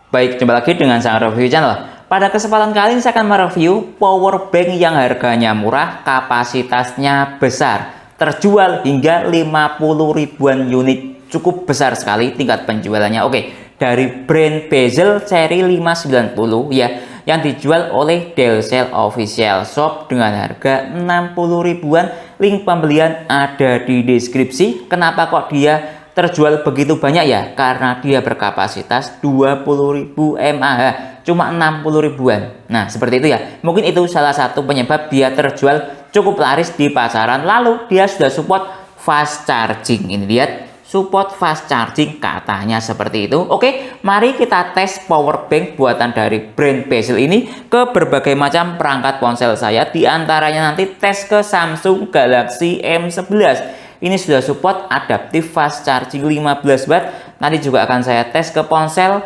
Baik, jumpa lagi dengan sang review channel. Pada kesempatan kali ini saya akan mereview power bank yang harganya murah, kapasitasnya besar, terjual hingga 50 ribuan unit. Cukup besar sekali tingkat penjualannya. Oke, dari brand Bezel seri 590 ya, yang dijual oleh Delcel Official Shop dengan harga 60 ribuan. Link pembelian ada di deskripsi. Kenapa kok dia terjual begitu banyak ya? Karena dia berkapasitas 20.000 mAh, cuma 60 ribuan. Nah, seperti itu ya. Mungkin itu salah satu penyebab dia terjual cukup laris di pasaran. Lalu dia sudah support fast charging. Ini lihat, support fast charging katanya seperti itu. Oke, mari kita tes power bank buatan dari brand Bezel ini ke berbagai macam perangkat ponsel saya. Di antaranya nanti tes ke Samsung Galaxy M11. Ini sudah support adaptif fast charging 15 watt. Nanti juga akan saya tes ke ponsel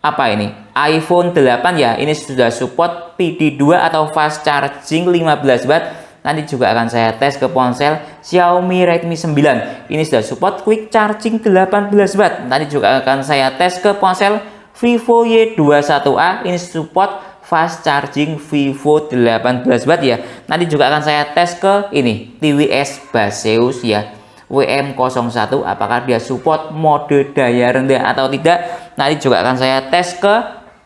apa ini? iPhone 8 ya. Ini sudah support PD2 atau fast charging 15 watt. Nanti juga akan saya tes ke ponsel Xiaomi Redmi 9. Ini sudah support quick charging 18 watt. Nanti juga akan saya tes ke ponsel Vivo Y21A. Ini support fast charging Vivo 18 watt ya. Nanti juga akan saya tes ke ini TWS Baseus ya, WM01, apakah dia support mode daya rendah atau tidak. Nanti juga akan saya tes ke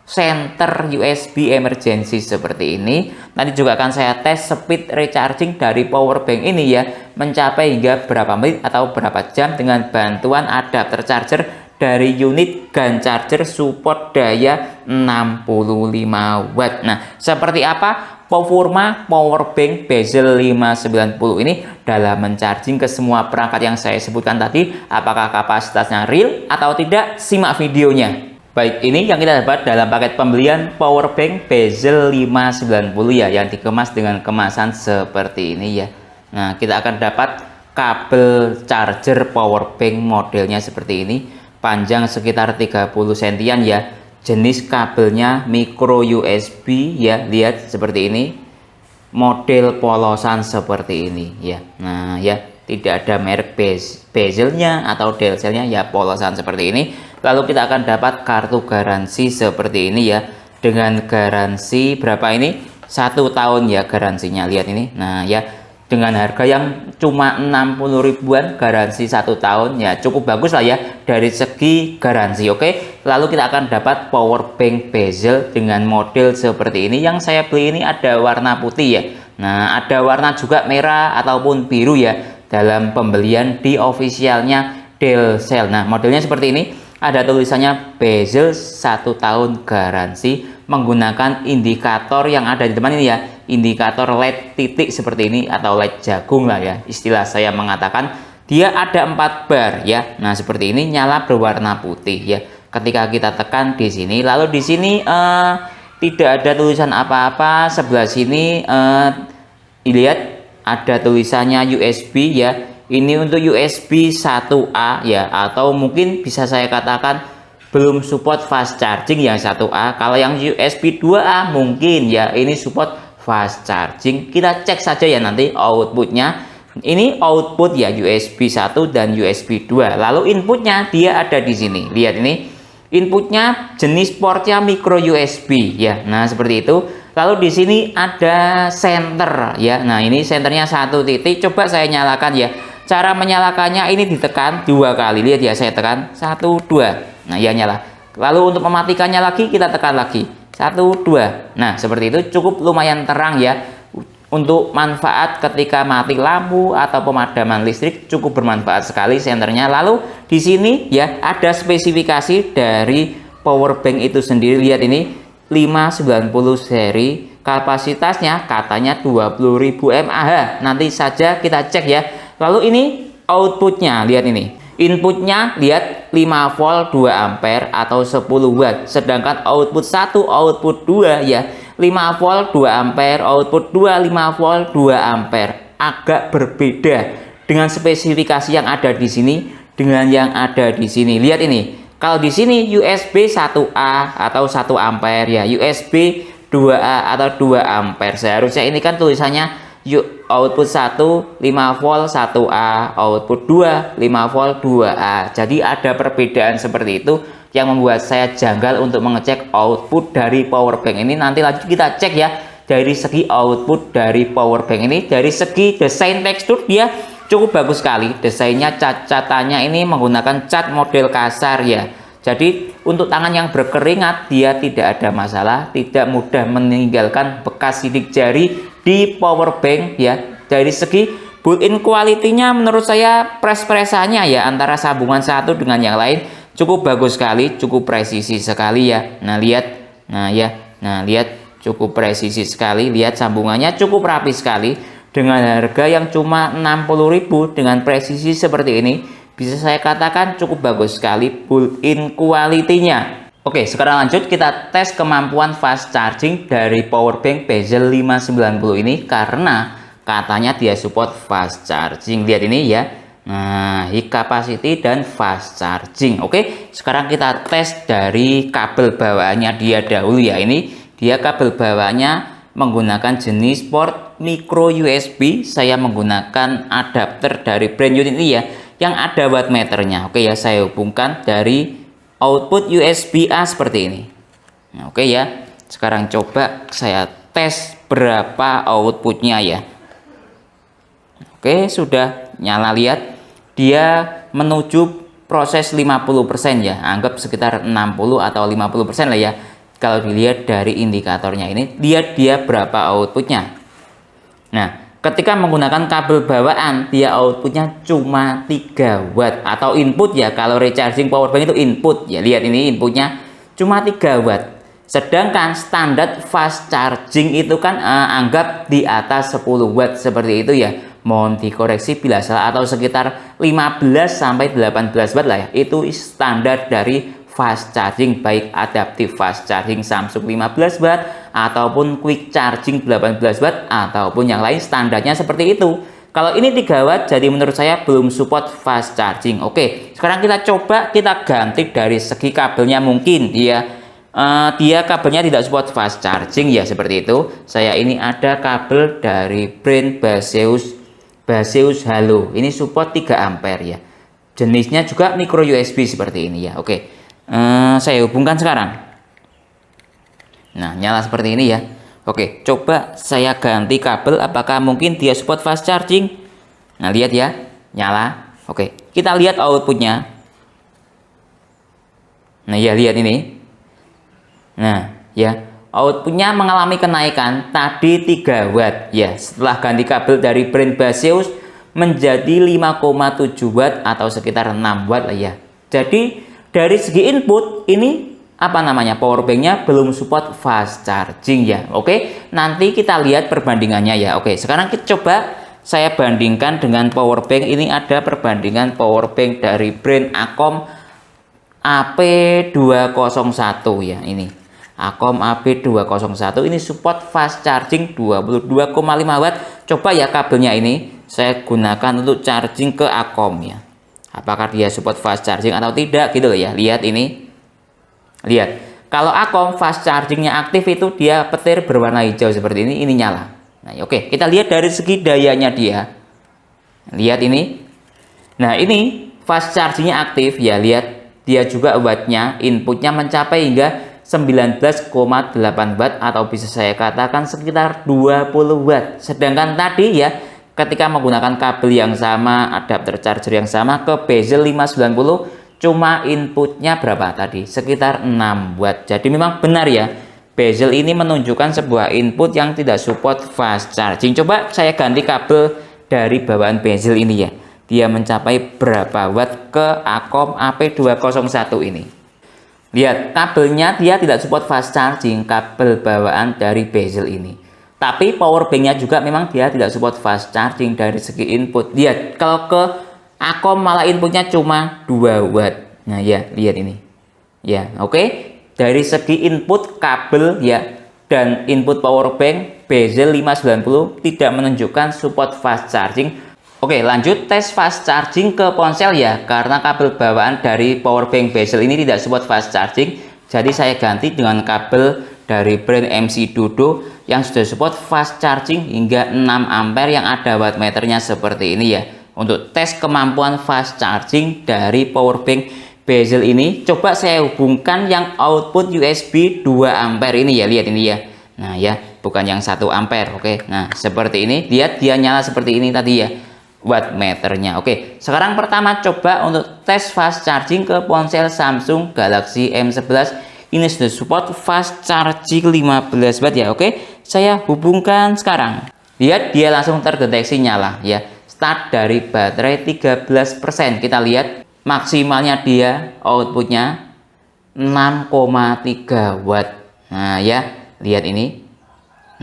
center USB emergency seperti ini. Nanti juga akan saya tes speed recharging dari power bank ini ya, mencapai hingga berapa menit atau berapa jam dengan bantuan adapter charger dari unit GAN charger support daya 65 watt. Nah, seperti apa performa power bank Bezel 590 ini dalam mencharging ke semua perangkat yang saya sebutkan tadi? Apakah kapasitasnya real atau tidak? Simak videonya. Baik, ini yang kita dapat dalam paket pembelian power bank Bezel 590 ya, yang dikemas dengan kemasan seperti ini ya. Nah, kita akan dapat kabel charger power bank modelnya seperti ini, panjang sekitar 30 sentian ya. Jenis kabelnya micro USB ya, lihat seperti ini. Model polosan seperti ini ya. Nah ya, tidak ada merek bezelnya atau Delcelnya ya, polosan seperti ini. Lalu kita akan dapat kartu garansi seperti ini ya, dengan garansi berapa ini? 1 tahun ya garansinya, lihat ini. Nah ya, dengan harga yang cuma 60 ribuan, garansi 1 tahun ya, cukup bagus lah ya dari segi garansi. Oke, lalu kita akan dapat power bank Bezel dengan model seperti ini. Yang saya beli ini ada warna putih ya. Nah, ada warna juga merah ataupun biru ya dalam pembelian di officialnya Delcel. Nah, modelnya seperti ini. Ada tulisannya Bezel 1 tahun garansi, menggunakan indikator yang ada di depan ini ya, indikator LED titik seperti ini atau LED jagung lah ya, istilah saya mengatakan. Dia ada 4 bar ya. Nah, seperti ini nyala berwarna putih ya. Ketika kita tekan di sini, lalu di sini tidak ada tulisan apa-apa. Sebelah sini lihat ada tulisannya USB ya. Ini untuk USB 1A ya, atau mungkin bisa saya katakan belum support fast charging yang 1A. Kalau yang USB 2A mungkin ya ini support fast charging. Kita cek saja ya nanti outputnya. Ini output ya, USB 1 dan USB 2. Lalu inputnya dia ada di sini. Lihat ini. Inputnya jenis portnya micro USB ya. Nah, seperti itu. Lalu di sini ada center ya. Nah, ini senternya 1 titik. Coba saya nyalakan ya. Cara menyalakannya ini ditekan 2 kali. Lihat ya, saya tekan 1 2. Nah, ya nyala. Lalu untuk mematikannya lagi kita tekan lagi 1 2. Nah, seperti itu, cukup lumayan terang ya. Untuk manfaat ketika mati lampu atau pemadaman listrik cukup bermanfaat sekali senternya. Lalu di sini ya ada spesifikasi dari power bank itu sendiri. Lihat ini 590 seri, kapasitasnya katanya 20.000 mAh. Nanti saja kita cek ya. Lalu ini outputnya, lihat ini. Inputnya lihat 5 volt 2 ampere atau 10 watt. Sedangkan output 1, output 2 ya, 5 volt 2 ampere, output 2 5 volt 2 ampere. Agak berbeda dengan spesifikasi yang ada di sini dengan yang ada di sini. Lihat ini. Kalau di sini USB 1A atau 1 ampere ya, USB 2A atau 2 ampere. Seharusnya ini kan tulisannya output 1 5 volt 1A, output 2 5 volt 2A. Jadi ada perbedaan seperti itu yang membuat saya janggal untuk mengecek output dari power bank ini. Nanti lanjut kita cek ya dari segi output dari power bank ini. Dari segi desain tekstur dia cukup bagus sekali, desainnya, catannya ini menggunakan cat model kasar ya. Jadi untuk tangan yang berkeringat dia tidak ada masalah, tidak mudah meninggalkan bekas sidik jari di power bank ya. Dari segi built-in quality-nya menurut saya pres-presannya ya antara sambungan satu dengan yang lain cukup bagus sekali, cukup presisi sekali ya. Nah lihat, lihat cukup presisi sekali, lihat sambungannya cukup rapi sekali dengan harga yang cuma 60.000 dengan presisi seperti ini. Bisa saya katakan cukup bagus sekali built-in quality-nya. Oke, sekarang lanjut kita tes kemampuan fast charging dari powerbank Bezel 590 ini karena katanya dia support fast charging. Lihat ini ya. Nah, high capacity dan fast charging. Oke, sekarang kita tes dari kabel bawaannya dia dahulu ya. Ini dia kabel bawaannya menggunakan jenis port micro USB. Saya menggunakan adapter dari brand unit ini ya, yang ada wattmeternya. Oke ya, saya hubungkan dari output USB A seperti ini. Nah, oke ya, sekarang coba saya tes berapa outputnya ya. Oke, sudah nyala. Lihat dia menuju proses 50% ya, anggap sekitar 60 atau 50% lah ya. Kalau dilihat dari indikatornya ini, lihat dia berapa outputnya. Nah, ketika menggunakan kabel bawaan dia outputnya cuma 3 watt atau input ya. Kalau recharging powerbank itu input ya, lihat ini inputnya cuma 3 watt. Sedangkan standar fast charging itu kan anggap di atas 10 watt seperti itu ya. Mohon dikoreksi bila salah, atau sekitar 15 sampai 18 watt lah ya. Itu standar dari fast charging, baik adaptive fast charging Samsung 15 watt ataupun quick charging 18 watt ataupun yang lain, standarnya seperti itu. Kalau ini 3 watt jadi menurut saya belum support fast charging. Oke, sekarang kita coba kita ganti dari segi kabelnya. Mungkin dia kabelnya tidak support fast charging ya, seperti itu. Saya ini ada kabel dari brand Baseus Halo, ini support 3 ampere ya. Jenisnya juga micro USB seperti ini ya. Oke, saya hubungkan sekarang. Nah, nyala seperti ini ya. Oke, coba saya ganti kabel, apakah mungkin dia support fast charging. Nah, lihat ya, nyala. Oke, kita lihat outputnya. Nah ya, lihat ini. Nah ya, outputnya mengalami kenaikan tadi 3 watt ya. Setelah ganti kabel dari brand Baseus menjadi 5,7 watt atau sekitar 6 watt lah ya. Jadi dari segi input ini powerbanknya belum support fast charging ya. Oke, nanti kita lihat perbandingannya ya. Oke, sekarang kita coba saya bandingkan dengan powerbank. Ini ada perbandingan powerbank dari brand Acom AP201 ya. Ini Acom AP201 ini support fast charging 22,5 watt. Coba ya kabelnya ini saya gunakan untuk charging ke Acom ya. Apakah dia support fast charging atau tidak gitu loh ya. Lihat ini. Lihat. Kalau Acom fast chargingnya aktif itu dia petir berwarna hijau seperti ini nyala. Nah, oke, kita lihat dari segi dayanya dia. Lihat ini. Nah, ini fast chargingnya aktif ya. Lihat dia juga wattnya, inputnya mencapai hingga 19,8 watt atau bisa saya katakan sekitar 20 watt. Sedangkan tadi ya, ketika menggunakan kabel yang sama, adapter charger yang sama ke Bezel 590, cuma inputnya berapa tadi? Sekitar 6 watt. Jadi memang benar ya, Bezel ini menunjukkan sebuah input yang tidak support fast charging. Coba saya ganti kabel dari bawaan Bezel ini ya. Dia mencapai berapa watt ke Acom AP201 ini. Lihat, kabelnya dia tidak support fast charging, kabel bawaan dari Bezel ini. Tapi powerbanknya juga memang dia tidak support fast charging dari segi input. Lihat, kalau ke Acom malah inputnya cuma 2 watt. Nah ya, lihat ini. Ya, oke. Dari segi input kabel ya dan input powerbank Bezel 590 tidak menunjukkan support fast charging. Oke, lanjut tes fast charging ke ponsel ya. Karena kabel bawaan dari powerbank Bezel ini tidak support fast charging, jadi saya ganti dengan kabel dari brand MC Dodo yang sudah support fast charging hingga 6 ampere yang ada wattmeternya seperti ini ya. Untuk tes kemampuan fast charging dari powerbank bezel ini, coba saya hubungkan yang output USB 2 ampere ini ya, lihat ini ya. Nah ya, bukan yang 1 ampere. Oke, nah seperti ini, lihat dia nyala seperti ini tadi ya, wattmeternya. Oke, sekarang pertama coba untuk tes fast charging ke ponsel Samsung Galaxy M11. Ini sudah support fast charging 15 watt ya. Oke, saya hubungkan sekarang. Lihat dia langsung terdeteksi nyala ya. Start dari baterai 13%. Kita lihat maksimalnya dia outputnya 6,3 watt. Nah ya, lihat ini.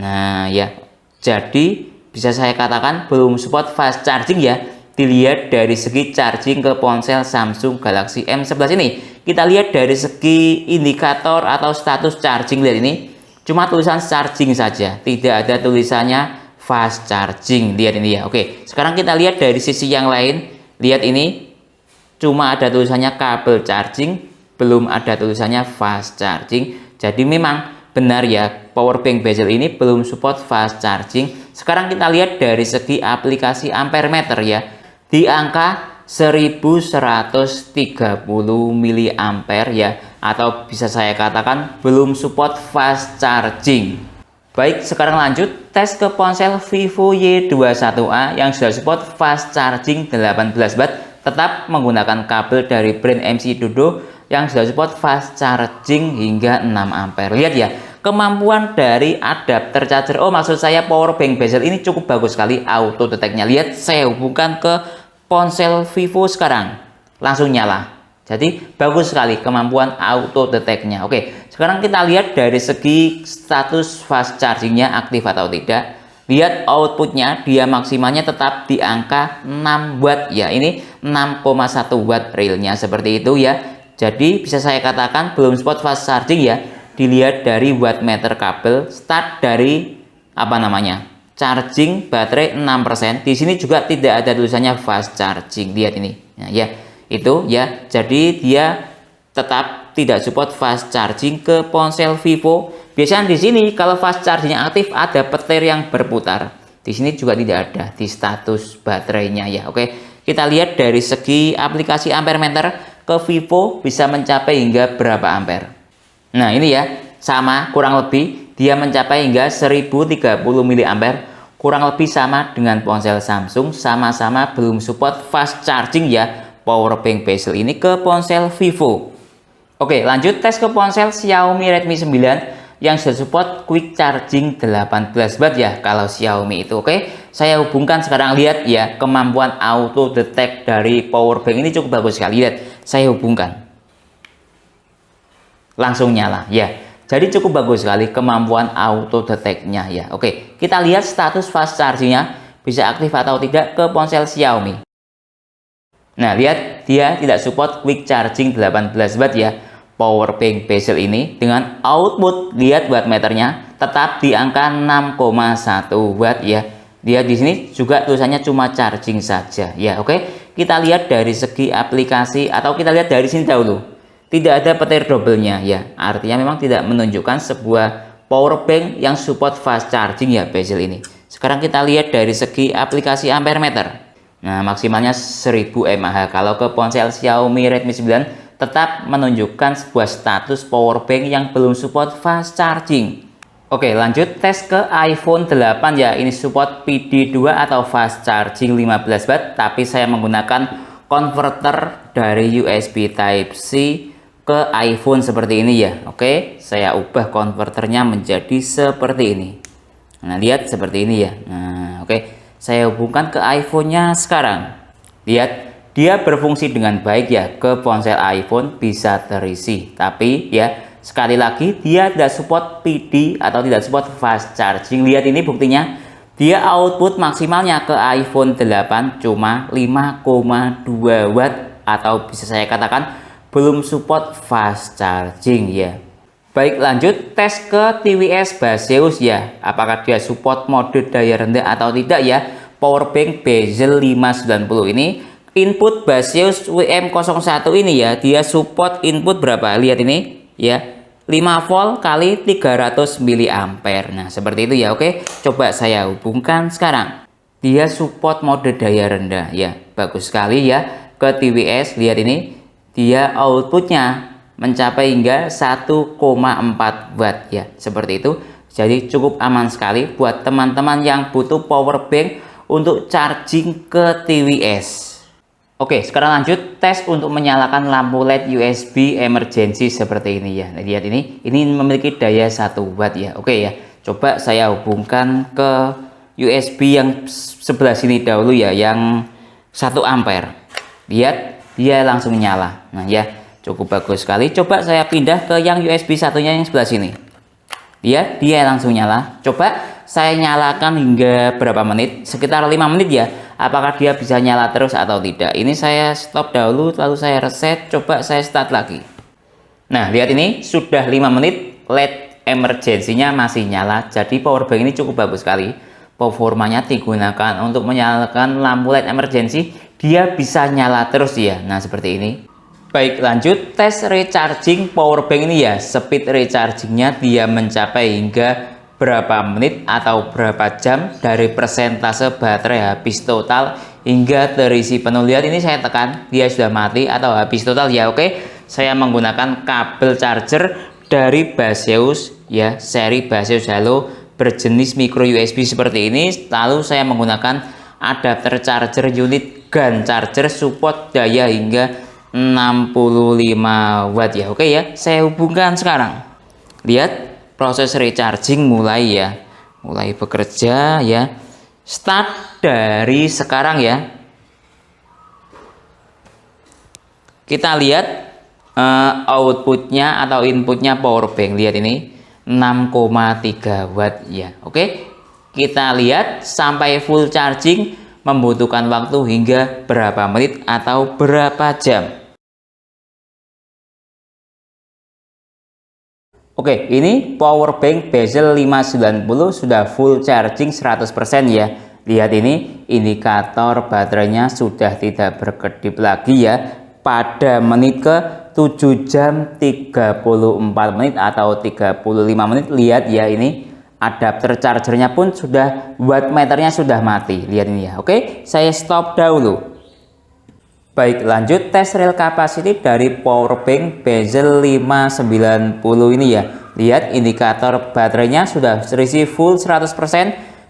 Nah ya, jadi bisa saya katakan belum support fast charging ya. Dilihat dari segi charging ke ponsel Samsung Galaxy M11 ini. Kita lihat dari segi indikator atau status charging, lihat ini. Cuma tulisan charging saja, tidak ada tulisannya fast charging. Lihat ini ya. Oke, sekarang kita lihat dari sisi yang lain. Lihat ini, cuma ada tulisannya kabel charging, belum ada tulisannya fast charging. Jadi memang benar ya, powerbank bezel ini belum support fast charging. Sekarang kita lihat dari segi aplikasi ampere meter ya, di angka 1130 mA ya, atau bisa saya katakan belum support fast charging. Baik, sekarang lanjut tes ke ponsel Vivo Y21A yang sudah support fast charging 18 watt, tetap menggunakan kabel dari brand MC Dodo yang sudah support fast charging hingga 6 ampere. Lihat ya, kemampuan dari adapter charger, maksud saya power bank bezel ini cukup bagus sekali auto detect-nya. Lihat, saya hubungkan ke ponsel Vivo sekarang, langsung nyala. Jadi bagus sekali kemampuan auto detect-nya. Oke, sekarang kita lihat dari segi status fast chargingnya aktif atau tidak. Lihat outputnya, dia maksimalnya tetap di angka 6 watt ya. Ini 6,1 watt realnya seperti itu ya. Jadi bisa saya katakan belum support fast charging ya. Dilihat dari wattmeter kabel, start dari charging baterai 6%. Di sini juga tidak ada tulisannya fast charging. Lihat ini. Nah, ya, itu ya. Jadi dia tetap tidak support fast charging ke ponsel Vivo. Biasanya di sini kalau fast chargingnya aktif ada petir yang berputar. Di sini juga tidak ada di status baterainya ya. Oke, kita lihat dari segi aplikasi ampere meter ke Vivo bisa mencapai hingga berapa ampere. Nah ini ya, sama kurang lebih dia mencapai hingga 1030 mA. Kurang lebih sama dengan ponsel Samsung, sama-sama belum support fast charging ya powerbank bezel ini ke ponsel Vivo. Oke, lanjut tes ke ponsel Xiaomi Redmi 9 yang sudah support quick charging 18 watt ya kalau Xiaomi itu. Oke, saya hubungkan sekarang. Lihat ya, kemampuan auto detect dari powerbank ini cukup bagus sekali. Lihat, saya hubungkan, langsung nyala ya. Jadi cukup bagus sekali kemampuan auto detect-nya ya. Oke, kita lihat status fast charging-nya bisa aktif atau tidak ke ponsel Xiaomi. Nah, lihat dia tidak support quick charging 18 watt ya. Powerbank bezel ini dengan output, lihat wattmeternya tetap di angka 6,1 watt ya. Dia di sini juga tulisannya cuma charging saja ya. Oke, kita lihat dari segi aplikasi atau kita lihat dari sini dahulu. Tidak ada petir double-nya ya. Artinya memang tidak menunjukkan sebuah powerbank yang support fast charging ya bezel ini. Sekarang kita lihat dari segi aplikasi ampere meter. Nah, maksimalnya 1000 mAh. Kalau ke ponsel Xiaomi Redmi 9 tetap menunjukkan sebuah status powerbank yang belum support fast charging. Oke, lanjut tes ke iPhone 8 ya. Ini support PD2 atau fast charging 15 watt, tapi saya menggunakan converter dari USB Type-C ke iPhone seperti ini ya. Oke, saya ubah konverternya menjadi seperti ini. Nah, lihat seperti ini ya. Nah, oke, saya hubungkan ke iPhone-nya sekarang. Lihat, dia berfungsi dengan baik ya ke ponsel iPhone, bisa terisi. Tapi ya, sekali lagi dia tidak support PD atau tidak support fast charging. Lihat ini buktinya, dia output maksimalnya ke iPhone 8 cuma 5,2 watt atau bisa saya katakan belum support fast charging ya. Baik, lanjut tes ke TWS Baseus ya. Apakah dia support mode daya rendah atau tidak ya. Powerbank bezel 590 ini input Baseus WM01 ini ya, dia support input berapa? Lihat ini ya, 5 volt kali 300 mA. Nah, seperti itu ya. Oke, coba saya hubungkan sekarang. Dia support mode daya rendah ya. Bagus sekali ya ke TWS. Lihat ini. dia outputnya mencapai hingga 1,4 watt ya, seperti itu. Jadi cukup aman sekali buat teman-teman yang butuh power bank untuk charging ke TWS. Oke, sekarang lanjut tes untuk menyalakan lampu LED USB emergency seperti ini ya. Nah, lihat ini memiliki daya 1 watt ya. Oke ya, coba saya hubungkan ke USB yang sebelah sini dahulu ya, yang 1 ampere. Lihat, dia langsung nyala. Nah ya, cukup bagus sekali. Coba saya pindah ke yang USB satunya yang sebelah sini. Lihat, dia langsung nyala. Coba saya nyalakan hingga berapa menit? Sekitar 5 menit ya. Apakah dia bisa nyala terus atau tidak? Ini saya stop dahulu, lalu saya reset. Coba saya start lagi. Nah, lihat ini sudah 5 menit, LED emergensinya masih nyala. Jadi power bank ini cukup bagus sekali. Performanya digunakan untuk menyalakan lampu LED emergency, dia bisa nyala terus ya. Nah, seperti ini. Baik, lanjut tes recharging power bank ini ya. Speed rechargingnya dia mencapai hingga berapa menit atau berapa jam dari persentase baterai habis total hingga terisi penuh. Lihat ini saya tekan, dia sudah mati atau habis total ya. Oke, saya menggunakan kabel charger dari Baseus ya, seri Baseus Halo berjenis micro USB seperti ini. Lalu saya menggunakan adapter charger unit GAN charger support daya hingga 65 watt ya. Oke ya, saya hubungkan sekarang. Lihat, proses recharging mulai ya, mulai bekerja ya. Start dari sekarang ya. Kita lihat outputnya atau inputnya power bank. Lihat ini 6,3 watt ya. Oke, kita lihat sampai full charging membutuhkan waktu hingga berapa menit atau berapa jam. Oke, ini power bank bezel 590 sudah full charging 100% ya. Lihat ini, indikator baterainya sudah tidak berkedip lagi ya. Pada menit ke 7 jam 34 menit atau 35 menit. Lihat ya, ini adapter chargernya pun sudah, wattmeternya sudah mati. Lihat ini ya. Oke, saya stop dahulu. Baik, lanjut tes real capacity dari power bank bezel 590 ini ya. Lihat, indikator baterainya sudah terisi full 100%.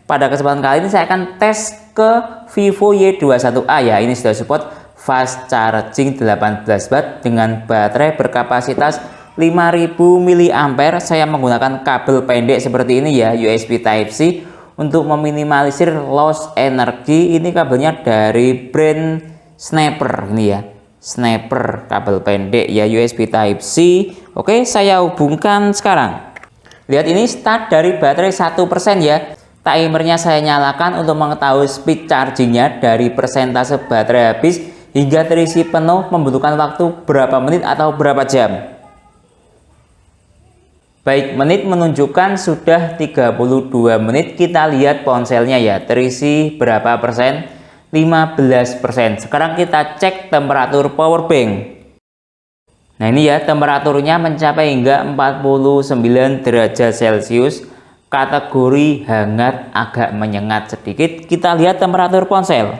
Pada kesempatan kali ini saya akan tes ke Vivo Y21A ya. Ini sudah support fast charging 18 watt dengan baterai berkapasitas 5000 mAh. Saya menggunakan kabel pendek seperti ini ya, USB Type-C untuk meminimalisir loss energi. Ini kabelnya dari brand Snapper ini ya, Snapper kabel pendek ya, USB Type-C. Oke, saya hubungkan sekarang. Lihat ini start dari baterai 1% ya. Timernya saya nyalakan untuk mengetahui speed chargingnya dari persentase baterai habis hingga terisi penuh membutuhkan waktu berapa menit atau berapa jam. Baik, menit menunjukkan sudah 32 menit. Kita lihat ponselnya ya, terisi berapa persen? 15%. Sekarang kita cek temperatur power bank. Nah ini ya, temperaturnya mencapai hingga 49 derajat Celcius. Kategori hangat agak menyengat sedikit. Kita lihat temperatur ponsel.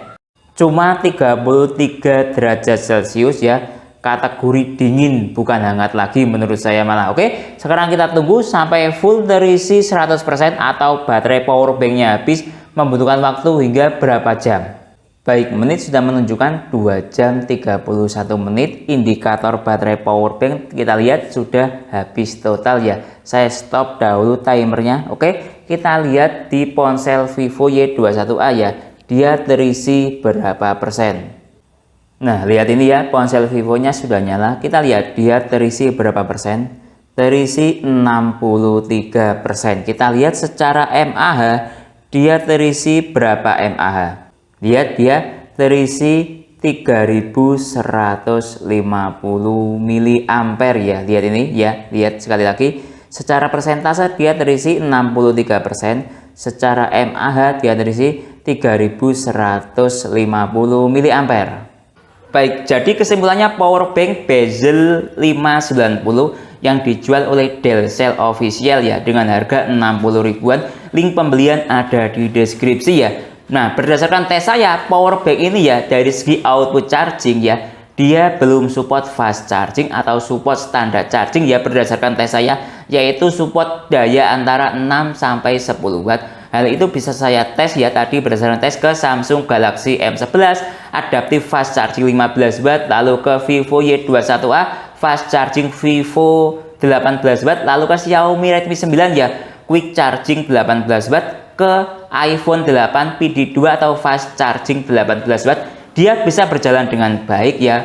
Cuma 33 derajat Celcius ya. Kategori dingin, bukan hangat lagi menurut saya malah. Oke, sekarang kita tunggu sampai full terisi 100% atau baterai power banknya habis, membutuhkan waktu hingga berapa jam. Baik, menit sudah menunjukkan 2 jam 31 menit. Indikator baterai power bank kita lihat sudah habis total ya. Saya stop dahulu timernya. Oke, kita lihat di ponsel Vivo Y21A ya, dia terisi berapa persen. Nah, lihat ini ya, ponsel Vivonya sudah nyala. Kita lihat dia terisi berapa persen. Terisi 63%. Kita lihat secara mAh, dia terisi berapa mAh. Lihat, dia terisi 3150 mAh ya. Lihat ini ya, lihat sekali lagi. Secara persentase dia terisi 63%. Secara mAh dia terisi 3150 mAh. Baik, jadi kesimpulannya power bank bezel 590 yang dijual oleh Delcel Official ya dengan harga 60 ribuan. Link pembelian ada di deskripsi ya. Nah, berdasarkan tes saya, power bank ini ya dari segi output charging ya, dia belum support fast charging atau support standar charging ya berdasarkan tes saya, yaitu support daya antara 6 sampai 10 watt. Hal itu bisa saya tes ya tadi berdasarkan tes ke Samsung Galaxy M11 adaptif fast charging 15 watt, lalu ke Vivo Y21A fast charging Vivo 18 watt, lalu ke Xiaomi Redmi 9 ya quick charging 18 watt, ke iPhone 8 PD2 atau fast charging 18 watt. Dia bisa berjalan dengan baik ya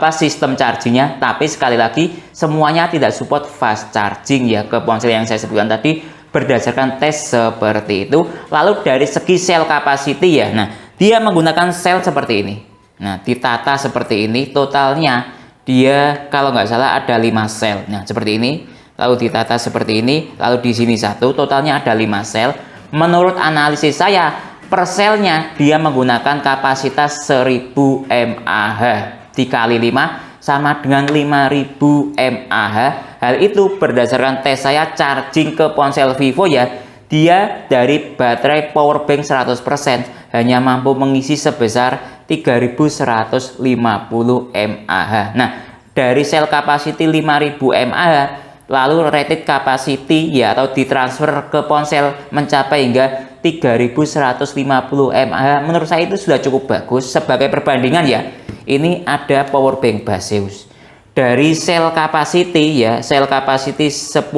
sistem chargingnya, tapi sekali lagi semuanya tidak support fast charging ya ke ponsel yang saya sebutkan tadi berdasarkan tes seperti itu. Lalu dari segi cell capacity ya, nah dia menggunakan sel seperti ini, nah ditata seperti ini, totalnya dia kalau nggak salah ada 5 sel, nah seperti ini, lalu ditata seperti ini, lalu di sini satu, totalnya ada 5 sel. Menurut analisis saya per selnya dia menggunakan kapasitas 1000 mAh dikali 5 sama dengan 5000 mAh. Hal itu berdasarkan tes saya charging ke ponsel Vivo ya, dia dari baterai power bank 100% hanya mampu mengisi sebesar 3150 mAh. Nah dari sel capacity 5000 mAh lalu rated capacity ya atau ditransfer ke ponsel mencapai hingga 3150 mAh, menurut saya itu sudah cukup bagus. Sebagai perbandingan ya, ini ada power bank Baseus dari sel capacity ya, sel capacity 10.000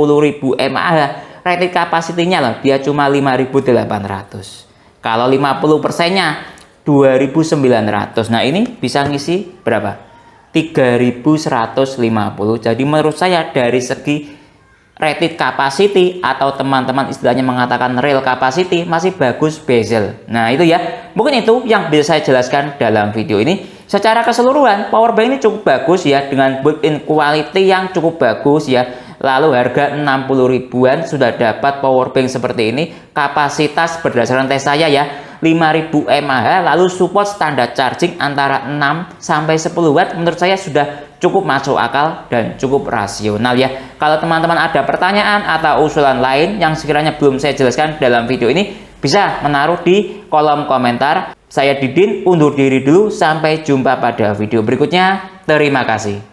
mAh, rated capacity-nya loh dia cuma 5.800. Kalau 50%-nya 2.900. Nah ini bisa ngisi berapa? 3.150. Jadi menurut saya dari segi rated capacity atau teman-teman istilahnya mengatakan real capacity masih bagus bezel. Nah itu ya, mungkin itu yang bisa saya jelaskan dalam video ini. Secara keseluruhan power bank ini cukup bagus ya, dengan built-in quality yang cukup bagus ya. Lalu harga 60 ribuan sudah dapat power bank seperti ini. Kapasitas berdasarkan tes saya ya 5000 mAh, lalu support standar charging antara 6 sampai 10 watt. Menurut saya sudah cukup masuk akal dan cukup rasional ya. Kalau teman-teman ada pertanyaan atau usulan lain yang sekiranya belum saya jelaskan dalam video ini, bisa menaruh di kolom komentar. Saya Didin undur diri dulu, sampai jumpa pada video berikutnya. Terima kasih.